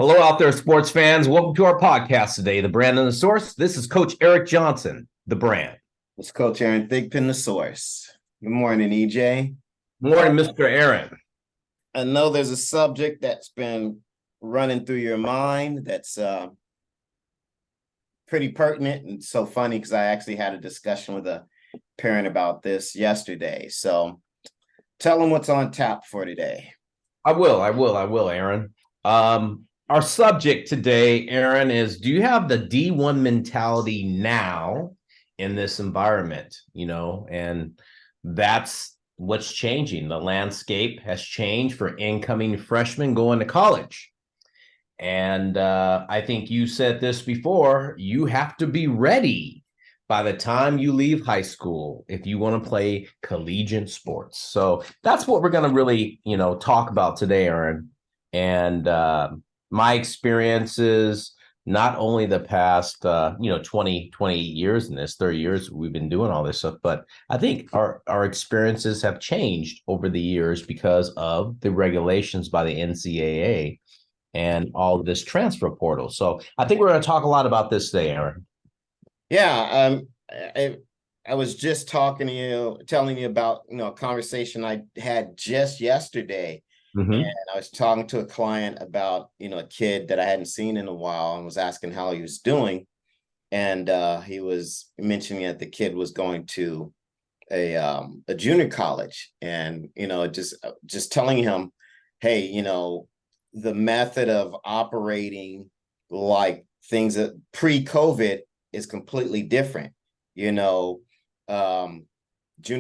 Hello, out there, sports fans. Welcome to our podcast today, The Brand and the Source. This is Coach Eric Johnson, The Brand. It's Coach Aaron Thigpen, the source. Good morning, EJ. Morning, Mr. Aaron. I know there's a subject that's been running through your mind that's pretty pertinent and so funny because I actually had a discussion with a parent about this yesterday. So tell them what's on tap for today. I will, Aaron. Our subject today, Aaron, is do you have the D1 mentality now in this environment? And that's what's changing. The landscape has changed for incoming freshmen going to college. And I think you said this before, you have to be ready by the time you leave high school if you want to play collegiate sports. So that's what we're going to really, talk about today, Aaron. And my experiences, not only the past, 20 years in this, 30 years we've been doing all this stuff, but I think our experiences have changed over the years because of the regulations by the NCAA and all of this transfer portal. So I think we're going to talk a lot about this today, Aaron. Yeah, I was just telling you about a conversation I had just yesterday. Mm-hmm. And I was talking to a client about, a kid that I hadn't seen in a while and was asking how he was doing. And he was mentioning that the kid was going to a junior college and, just telling him, hey, the method of operating like things that pre-COVID is completely different. Junior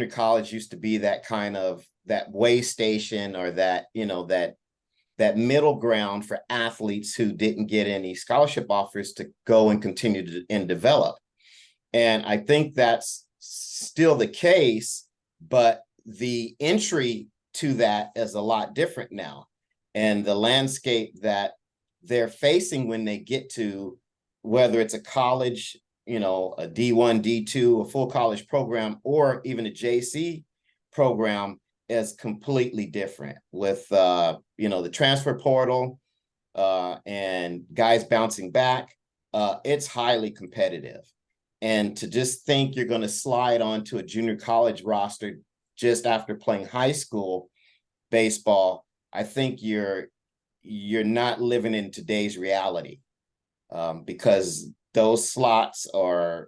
college used to be that kind of that way station or that middle ground for athletes who didn't get any scholarship offers to go and continue to and develop. And I think that's still the case, but the entry to that is a lot different now. And the landscape that they're facing when they get to, whether it's a college, a D1, D2, a full college program, or even a JC program, is completely different with, the transfer portal and guys bouncing back. It's highly competitive. And to just think you're going to slide onto a junior college roster just after playing high school baseball, I think you're not living in today's reality because those slots are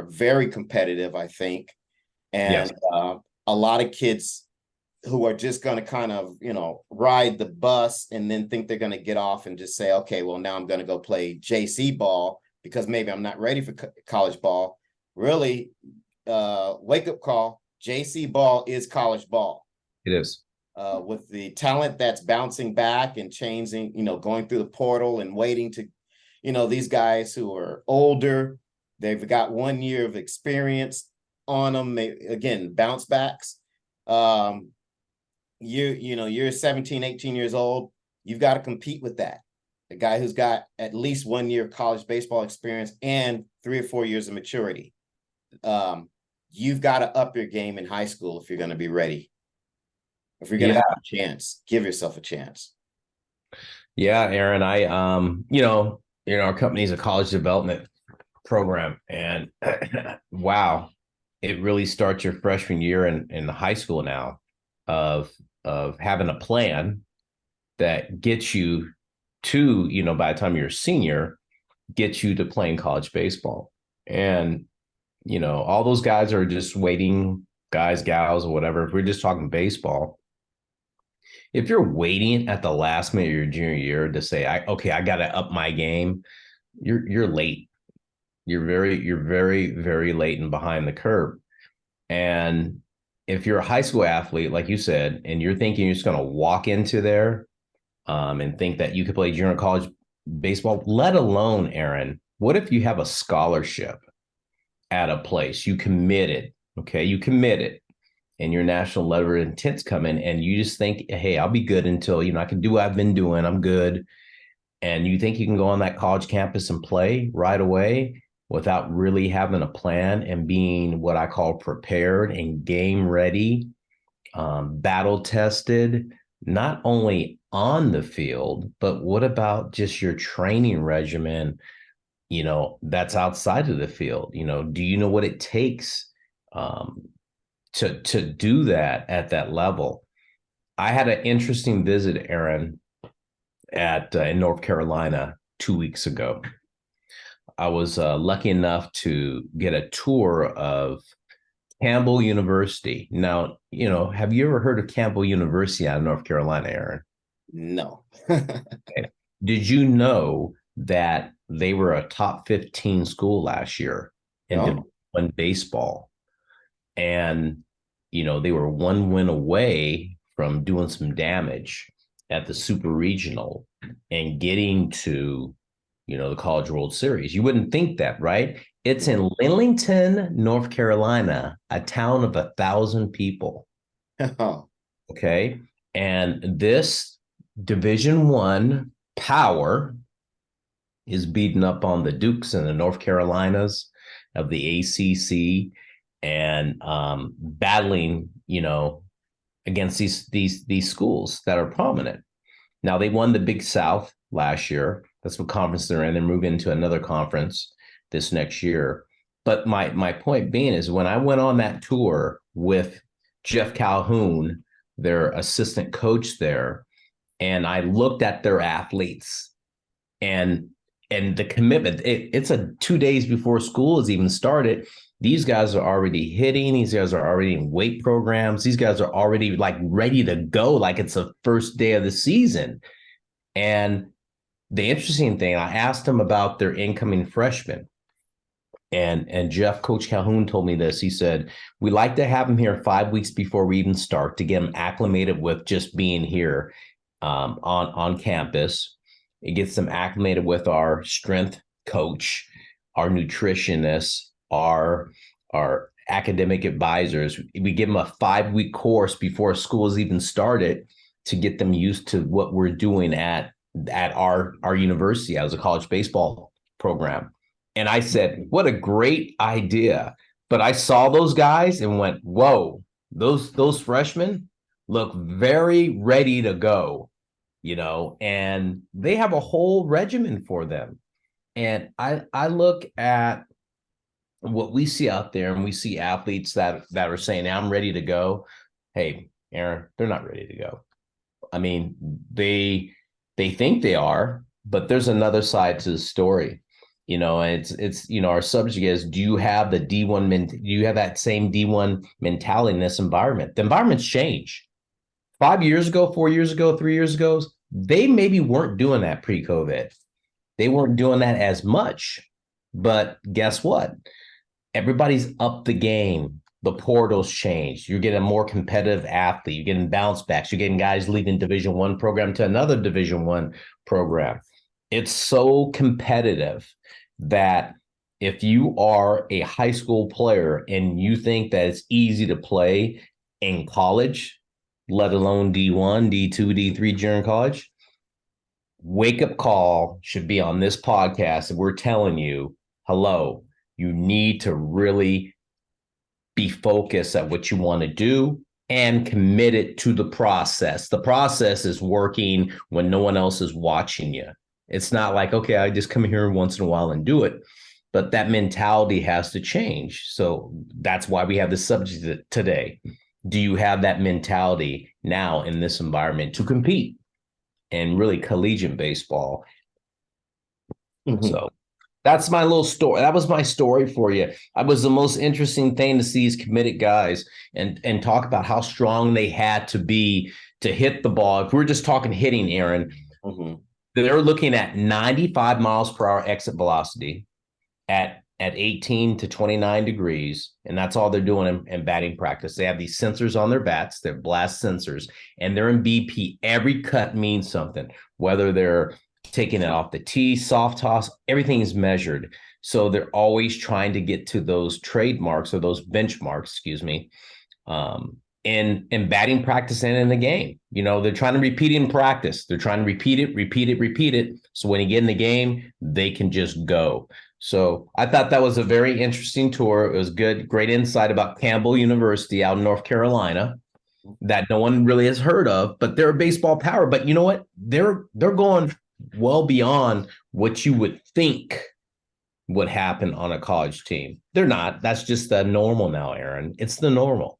very competitive, I think. And yes. A lot of kids who are just going to kind of, ride the bus and then think they're going to get off and just say, okay, well, now I'm going to go play JC ball because maybe I'm not ready for college ball. Really, wake up call. JC ball is college ball. It is. With the talent that's bouncing back and changing, going through the portal and waiting to, these guys who are older, they've got 1 year of experience on them. Again, bounce backs. You're 17, 18 years old. You've got to compete with that. A guy who's got at least 1 year of college baseball experience and 3 or 4 years of maturity. You've got to up your game in high school if you're going to be ready. If you're going to have a chance, give yourself a chance. Yeah, Aaron, our company is a college development program, and wow, it really starts your freshman year in high school now of having a plan that gets you to, by the time you're a senior, gets you to playing college baseball. And, all those guys are just waiting, guys, gals, or whatever. If we're just talking baseball, if you're waiting at the last minute of your junior year to say, I got to up my game, you're late. You're very, very late and behind the curve. And if you're a high school athlete, like you said, and you're thinking you're just going to walk into there and think that you could play junior college baseball, let alone, Aaron, what if you have a scholarship at a place? You committed, and your national letter of intents come in, and you just think, hey, I'll be good until, I can do what I've been doing. I'm good. And you think you can go on that college campus and play right away without really having a plan and being what I call prepared and game ready, battle tested, not only on the field, but what about just your training regimen, that's outside of the field? Do you know what it takes um, to do that at that level? I had an interesting visit, Aaron, at in North Carolina 2 weeks ago. I was lucky enough to get a tour of Campbell University. Now, have you ever heard of Campbell University out of North Carolina, Aaron? No. Okay. Did you know that they were a top 15 school last year in Division Oh, One baseball? And, they were one win away from doing some damage at the Super Regional and getting to, the College World Series. You wouldn't think that, right? It's in Lillington, North Carolina, a town of 1,000 people. oh, Okay. And this Division One power is beating up on the Dukes and the North Carolinas of the ACC and battling, against these schools that are prominent. Now they won the Big South last year. That's what conference they're in. They're moving into another conference this next year. But my point being is when I went on that tour with Jeff Calhoun, their assistant coach there, and I looked at their athletes and the commitment. It's a 2 days before school has even started. These guys are already hitting. These guys are already in weight programs. These guys are already like ready to go, like it's the first day of the season. And the interesting thing, I asked them about their incoming freshmen. And Jeff, Coach Calhoun told me this. He said, we like to have them here 5 weeks before we even start to get them acclimated with just being here on campus. It gets them acclimated with our strength coach, our nutritionist, our academic advisors. We give them a 5-week course before school is even started to get them used to what we're doing at our university as a college baseball program. And I said, what a great idea. But I saw those guys and went, whoa, those freshmen look very ready to go, and they have a whole regimen for them. And I look at what we see out there and we see athletes that are saying, I'm ready to go. Hey, Aaron, they're not ready to go. I mean, they think they are, but there's another side to the story. It's our subject is, do you have the D1 do you have that same D1 mentality in this environment? The environments change. 5 years ago, 4 years ago, 3 years ago, they maybe weren't doing that pre-COVID. They weren't doing that as much. But guess what? Everybody's up the game. The portals changed. You're getting a more competitive athlete. You're getting bounce backs. You're getting guys leaving Division One program to another Division One program. It's so competitive that if you are a high school player and you think that it's easy to play in college, let alone D1, D2, D3 during college, wake up call should be on this podcast. And we're telling you, hello, you need to really be focused at what you want to do and committed to the process. The process is working when no one else is watching you. It's not like, okay, I just come here once in a while and do it. But that mentality has to change. So that's why we have this subject today. Do you have that mentality now in this environment to compete in really collegiate baseball? Mm-hmm. So that's my little story. That was my story for you. It was the most interesting thing to see these committed guys and talk about how strong they had to be to hit the ball. If we're just talking hitting, Aaron, they're looking at 95 miles per hour exit velocity at 18 to 29 degrees. And that's all they're doing in batting practice. They have these sensors on their bats, they're blast sensors, and they're in BP. Every cut means something, whether they're taking it off the tee, soft toss, everything is measured. So they're always trying to get to those trademarks or those benchmarks, in batting practice and in the game. They're trying to repeat it in practice. They're trying to repeat it. So when you get in the game, they can just go. So I thought that was a very interesting tour. It was good, great insight about Campbell University out in North Carolina. that no one really has heard of, but they're a baseball power. But you know what? They're going well beyond what you would think would happen on a college team. They're not. That's just the normal now, Aaron. It's the normal.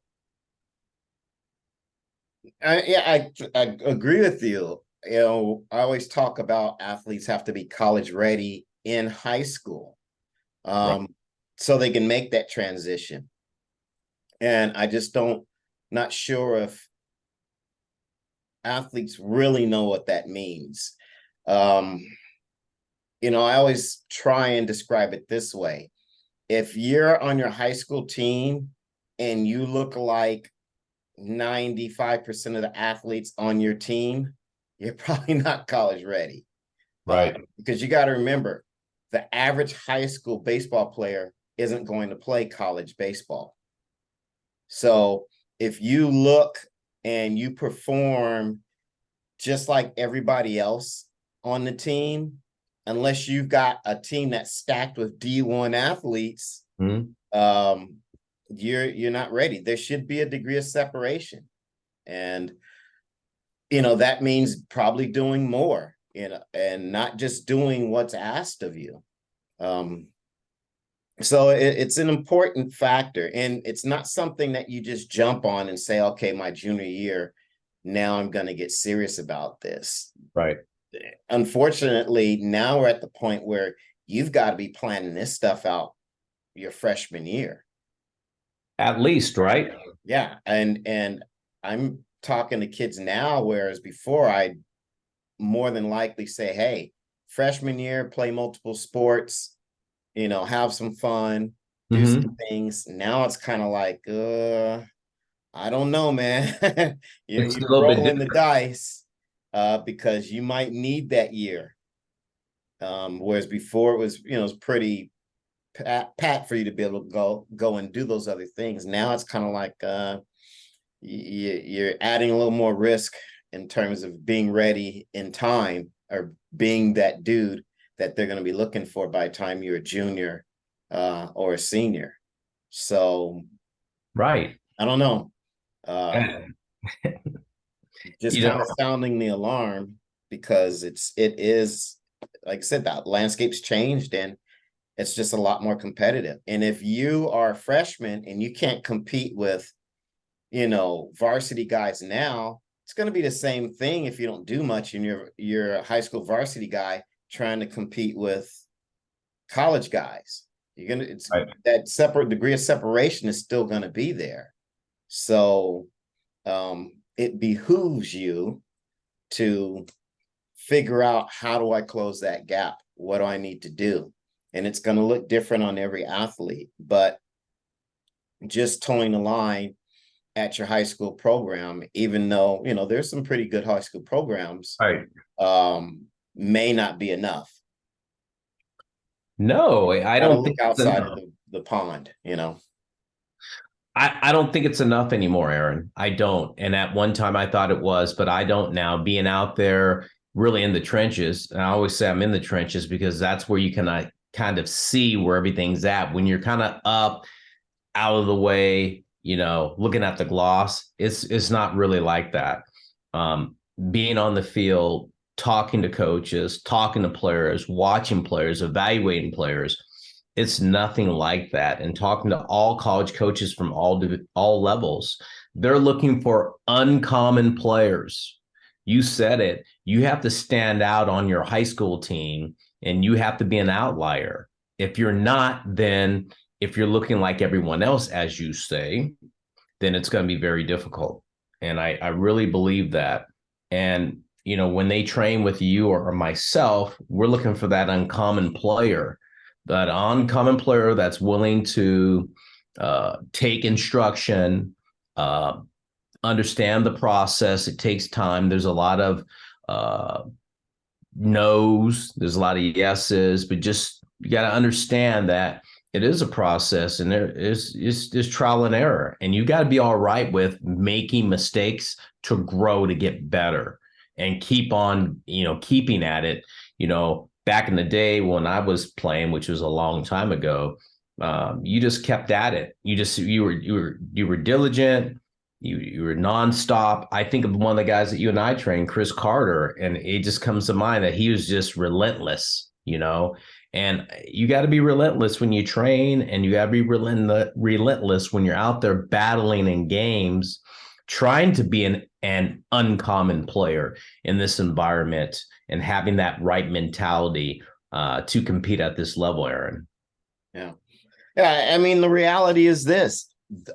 I agree with you. You know, I always talk about athletes have to be college ready in high school, Right. um, so they can make that transition. And I just don't, not sure if athletes really know what that means. Um, you know, I always try and describe it this way. If you're on your high school team and you look like 95% of the athletes on your team, you're probably not college ready. Right. Because you got to remember, the average high school baseball player isn't going to play college baseball. So if you look and you perform just like everybody else on the team, unless you've got a team that's stacked with D1 athletes, Mhm. You're not ready. There should be a degree of separation. And you know, that means probably doing more, you know, and not just doing what's asked of you. Um, so it's an important factor, and it's not something that you just jump on and say, okay, my junior year, now I'm going to get serious about this. Right. Unfortunately, now we're at the point where you've got to be planning this stuff out your freshman year. At least, right? Yeah, and I'm talking to kids now, whereas before I'd more than likely say, hey, freshman year, play multiple sports, you know, have some fun, do some Mm-hmm. things. Now it's kind of like, I don't know, man. It's a You're little bit rolling the different. dice because you might need that year. Whereas before it was, you know, it's pretty pat for you to be able to go and do those other things. Now it's kind of like you're adding a little more risk in terms of being ready in time or being that dude that they're going to be looking for by the time you're a junior or a senior. So Right. I don't know. Um, And, just you kind of know, sounding the alarm because it is, like I said, that landscape's changed and it's just a lot more competitive. And if you are a freshman and you can't compete with, you know, varsity guys now, it's going to be the same thing if you don't do much and you're a high school varsity guy trying to compete with college guys. You're gonna, it's right. that separate degree of separation is still going to be there. So it behooves you to figure out, how do I close that gap? What do I need to do? And it's going to look different on every athlete, but just towing the line at your high school program, even though, you know, there's some pretty good high school programs, Right. may not be enough. No, I Got to don't think look it's outside of enough. the pond, you know. I don't think it's enough anymore, Aaron. I don't. And at one time I thought it was, but I don't now. Being out there really in the trenches, and I always say I'm in the trenches because that's where you can kind of see where everything's at. When you're kind of up, out of the way, you know, looking at the gloss, it's not really like that. Being on the field, talking to coaches, talking to players, watching players, evaluating players, it's nothing like that. And talking to all college coaches from all levels, they're looking for uncommon players. You said it. You have to stand out on your high school team, and you have to be an outlier. If you're not, then if you're looking like everyone else, as you say, then it's going to be very difficult. And I really believe that. And, you know, when they train with you or myself, we're looking for that uncommon player that's willing to take instruction, uh, understand the process. It takes time. There's a lot of uh, no's, there's a lot of yeses, but just you got to understand that it is a process and there's trial and error. And you got to be all right with making mistakes to grow, to get better and keep on, you know, keeping at it. You know, back in the day when I was playing, which was a long time ago, you just kept at it. You were diligent. You were nonstop. I think of one of the guys that you and I trained, Chris Carter, and it just comes to mind that he was just relentless, you know. And you got to be relentless when you train, and you got to be relentless when you're out there battling in games, trying to be an uncommon player in this environment and having that right mentality to compete at this level, Aaron. Yeah. Yeah. I mean, the reality is this: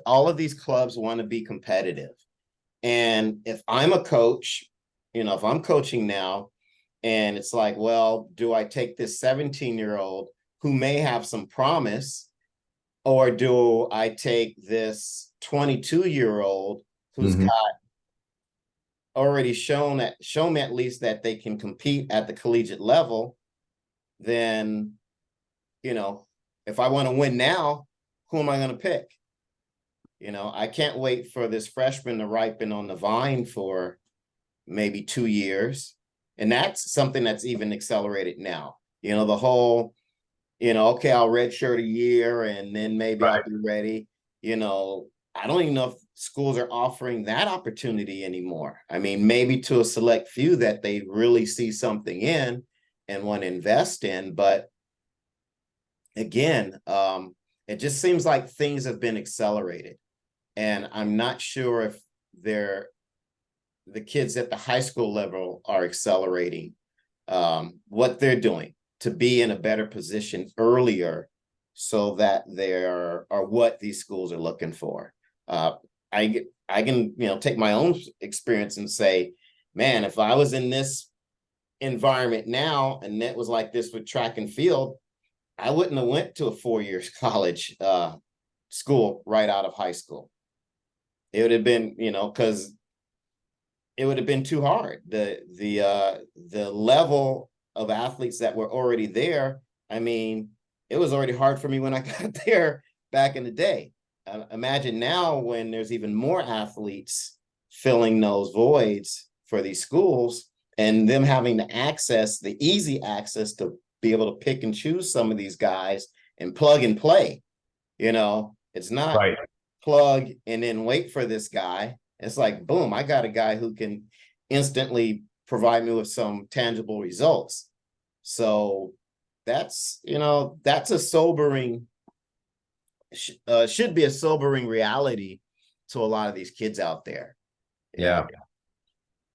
all of these clubs want to be competitive. And if I'm a coach, if I'm coaching now, and it's like, well, do I take this 17-year-old who may have some promise, or do I take this 22-year-old who's got already shown me at least that they can compete at the collegiate level? Then, if I want to win now, who am I going to pick? I can't wait for this freshman to ripen on the vine for maybe 2 years. And that's something that's even accelerated now. The whole, okay, I'll redshirt a year and then maybe I'll be ready. I don't even know if schools are offering that opportunity anymore. I mean, maybe to a select few that they really see something in and want to invest in. But again, it just seems like things have been accelerated. And I'm not sure if the kids at the high school level are accelerating what they're doing to be in a better position earlier, so that they are what these schools are looking for. I can take my own experience and say, man, if I was in this environment now and it was like this with track and field, I wouldn't have went to a 4-year college school right out of high school. It would have been, because it would have been too hard. The level of athletes that were already there, I mean, it was already hard for me when I got there back in the day. Imagine now when there's even more athletes filling those voids for these schools, and them having the easy access to be able to pick and choose some of these guys and plug and play. It's not Right. Plug and then wait for this guy. It's like, boom, I got a guy who can instantly provide me with some tangible results. So that's a sobering, should be a sobering reality to a lot of these kids out there. Yeah.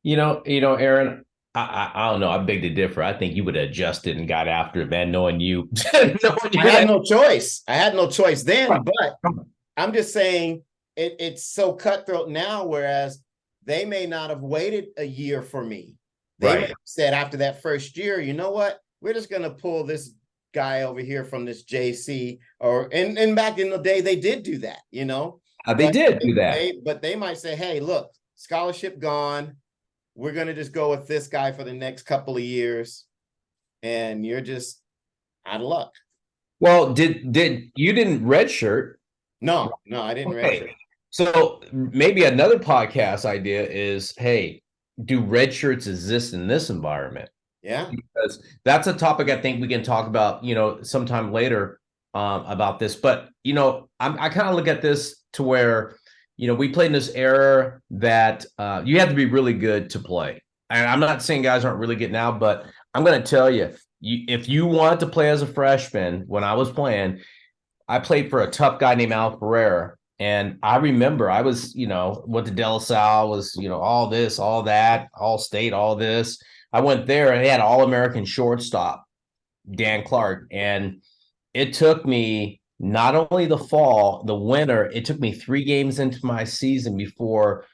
Aaron, I don't know. I beg to differ. I think you would have adjusted and got after it, man, knowing you. I had no choice. I had no choice then, but I'm just saying it's so cutthroat now, whereas they may not have waited a year for me. They may have said after that first year, you know what? We're just going to pull this guy over here from this JC, and back in the day, they did do that, They did do that. But they might say, hey, look, scholarship gone. We're going to just go with this guy for the next couple of years. And you're just out of luck. Well, you didn't redshirt? No, I didn't redshirt. So maybe another podcast idea is, hey, do red shirts exist in this environment? Yeah. Because that's a topic I think we can talk about, sometime later about this. But, I kind of look at this to where, we played in this era that you have to be really good to play. And I'm not saying guys aren't really getting out, but I'm going to tell you, if you wanted to play as a freshman, when I was playing, I played for a tough guy named Al Ferreira. And I remember I was, went to De La Salle, was, all this, all that, all state, all this. I went there and they had All-American shortstop, Dan Clark. And it took me not only the winter, it took me 3 games into my season before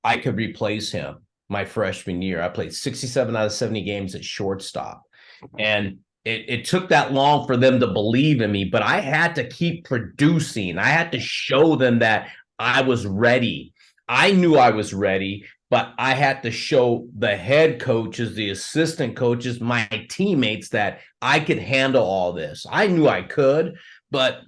I could replace him my freshman year. I played 67 out of 70 games at shortstop. And it took that long for them to believe in me, but I had to keep producing. I had to show them that I was ready. I knew I was ready, but I had to show the head coaches, the assistant coaches, my teammates that I could handle all this. I knew I could, but,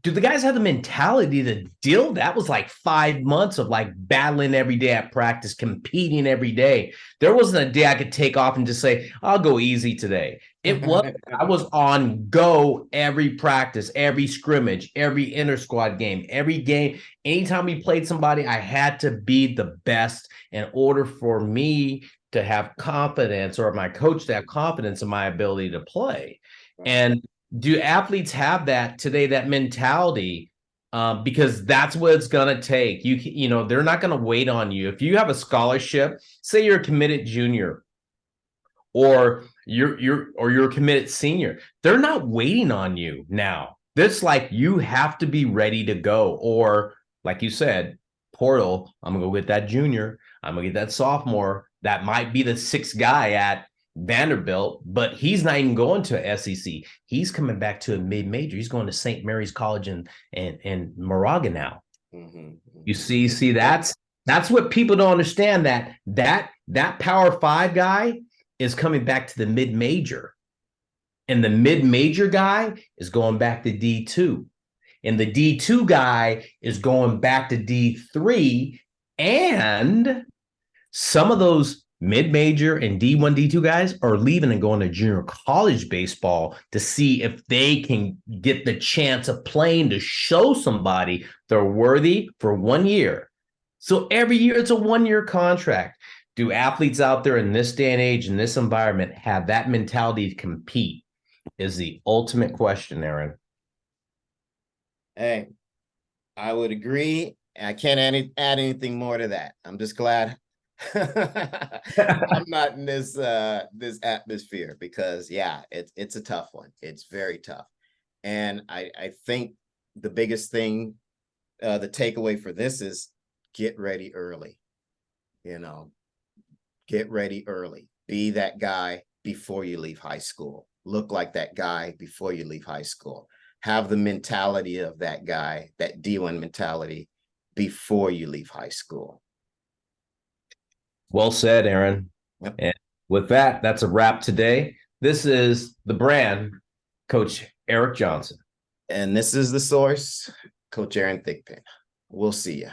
do the guys have the mentality to deal? That was like 5 months of like battling every day at practice, competing every day. There wasn't a day I could take off and just say, I'll go easy today. It was. I was on go every practice, every scrimmage, every inter squad game, every game. Anytime we played somebody, I had to be the best in order for me to have confidence, or my coach to have confidence in my ability to play. And do athletes have that today, that mentality? Because that's what it's gonna take. You know, they're not gonna wait on you. If you have a scholarship, say you're a committed junior, or you're a committed senior, they're not waiting on you now. It's like you have to be ready to go. Or like you said, portal, I'm gonna go get that junior, I'm gonna get that sophomore. That might be the sixth guy at Vanderbilt, but he's not even going to SEC. He's coming back to a mid-major. He's going to St. Mary's College in Moraga now. You see, that's what people don't understand, that Power Five guy is coming back to the mid-major. And the mid-major guy is going back to D2. And the D2 guy is going back to D3. And some of those mid-major and D1, D2 guys are leaving and going to junior college baseball to see if they can get the chance of playing, to show somebody they're worthy for 1 year. So every year it's a 1-year contract. Do athletes out there in this day and age, in this environment, have that mentality to compete? Is the ultimate question, Aaron. Hey, I would agree. I can't add anything more to that. I'm just glad I'm not in this this atmosphere, because yeah, it's a tough one. It's very tough. And I think the biggest thing, the takeaway for this is get ready early. You know, get ready early. Be that guy before you leave high school. Look like that guy before you leave high school. Have the mentality of that guy, that D1 mentality, before you leave high school. Well said, Aaron. Yep. And with that, that's a wrap today. This is The Brand, Coach Eric Johnson. And this is The Source, Coach Aaron Thigpen. We'll see you.